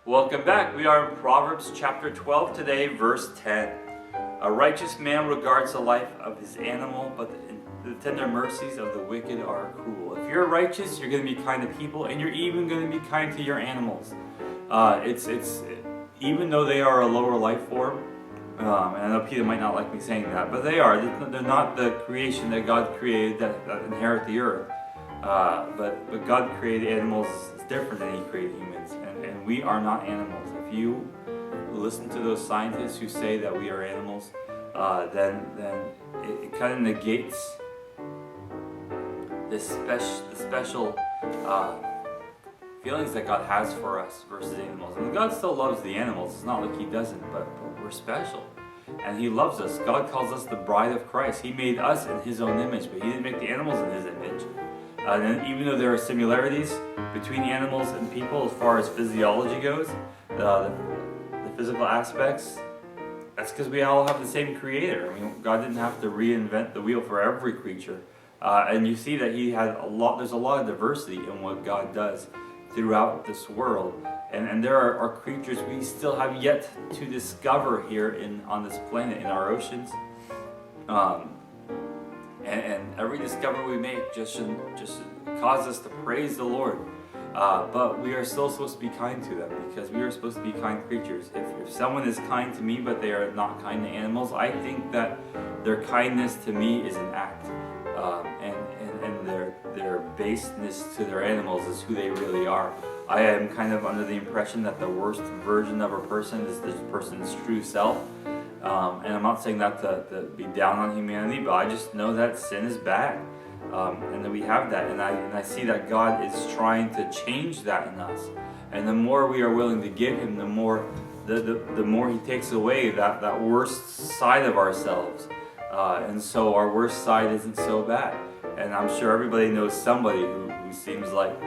Welcome back. We are in Proverbs chapter 12 today, verse 10. A righteous man regards the life of his animal, but the tender mercies of the wicked are cruel. If you're righteous, you're going to be kind to people, and you're even going to be kind to your animals. Even though they are a lower life form, and I know Peter might not like me saying that, but they are. They're not the creation that God created that inherit the earth. But God created animals different than He created humans, and we are not animals. If you listen to those scientists who say that we are animals, then it kind of negates the special feelings that God has for us versus animals. And God still loves the animals. It's not like He doesn't, but we're special. And He loves us. God calls us the bride of Christ. He made us in His own image, but He didn't make the animals in His image. And even though there are similarities between animals and people as far as physiology goes, the physical aspects, that's because we all have the same creator. I mean, God didn't have to reinvent the wheel for every creature. And you see that there's a lot of diversity in what God does throughout this world. And there are creatures we still have yet to discover here on this planet, in our oceans. And every discovery we make just should cause us to praise the Lord. But we are still supposed to be kind to them, because we are supposed to be kind creatures. If someone is kind to me but they are not kind to animals, I think that their kindness to me is an act. And their baseness to their animals is who they really are. I am kind of under the impression that the worst version of a person is this person's true self. And I'm not saying that to be down on humanity, but I just know that sin is bad, and that we have that, and I see that God is trying to change that in us. And the more we are willing to give Him, the more He takes away that worst side of ourselves, and so our worst side isn't so bad. And I'm sure everybody knows somebody who seems like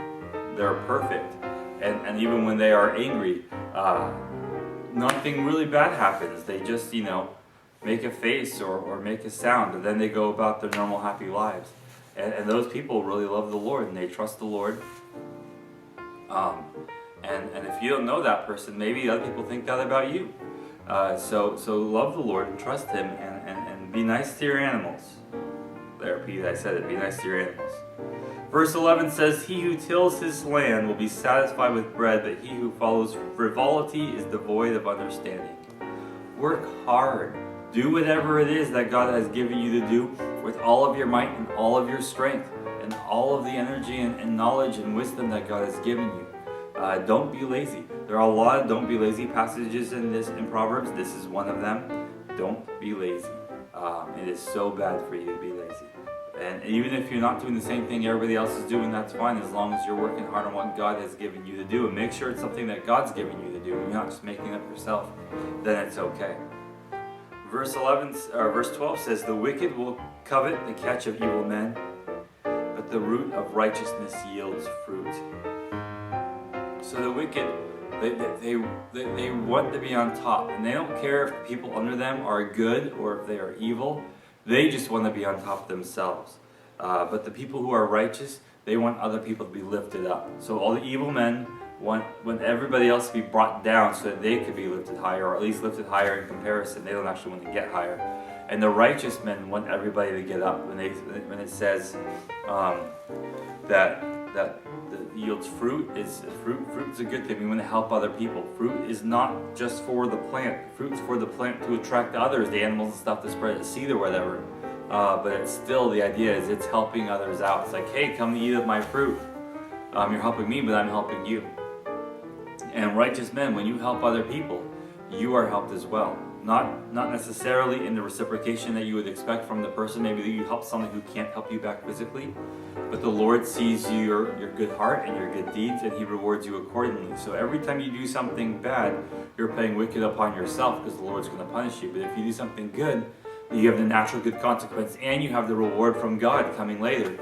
they're perfect, and even when they are angry, nothing really bad happens. They just, make a face or make a sound, and then they go about their normal happy lives. And those people really love the Lord, and they trust the Lord. And if you don't know that person, maybe other people think that about you. So love the Lord and trust Him, and be nice to your animals. There, Pete, I said it. Be nice to your animals. Verse 11 says, "He who tills his land will be satisfied with bread, but he who follows frivolity is devoid of understanding." Work hard. Do whatever it is that God has given you to do with all of your might and all of your strength and all of the energy and knowledge and wisdom that God has given you. Don't be lazy. There are a lot of don't be lazy passages in Proverbs. This is one of them. Don't be lazy. It is so bad for you to be lazy. And even if you're not doing the same thing everybody else is doing, that's fine, as long as you're working hard on what God has given you to do. And make sure it's something that God's given you to do, and you're not just making up yourself. Then it's okay. Verse 12 says, "The wicked will covet the catch of evil men, but the root of righteousness yields fruit." So the wicked, they want to be on top, and they don't care if the people under them are good or if they are evil. They just want to be on top themselves. But the people who are righteous, they want other people to be lifted up. So all the evil men want everybody else to be brought down so that they could be lifted higher, or at least lifted higher in comparison. They don't actually want to get higher. And the righteous men want everybody to get up. When it says that yields fruit, fruit's a good thing. We want to help other people. Fruit is not just for the plant. Fruit's for the plant to attract others, the animals and stuff, to spread a seed or whatever. But it's still, the idea is it's helping others out. It's like, hey, come eat of my fruit. You're helping me, but I'm helping you. And righteous men, when you help other people, you are helped as well. Not necessarily in the reciprocation that you would expect from the person. Maybe you help someone who can't help you back physically, but the Lord sees your good heart and your good deeds, and He rewards you accordingly. So every time you do something bad, you're paying wicked upon yourself, because the Lord's going to punish you. But if you do something good, you have the natural good consequence, and you have the reward from God coming later.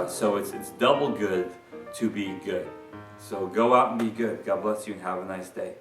So it's double good to be good. So go out and be good. God bless you, and have a nice day.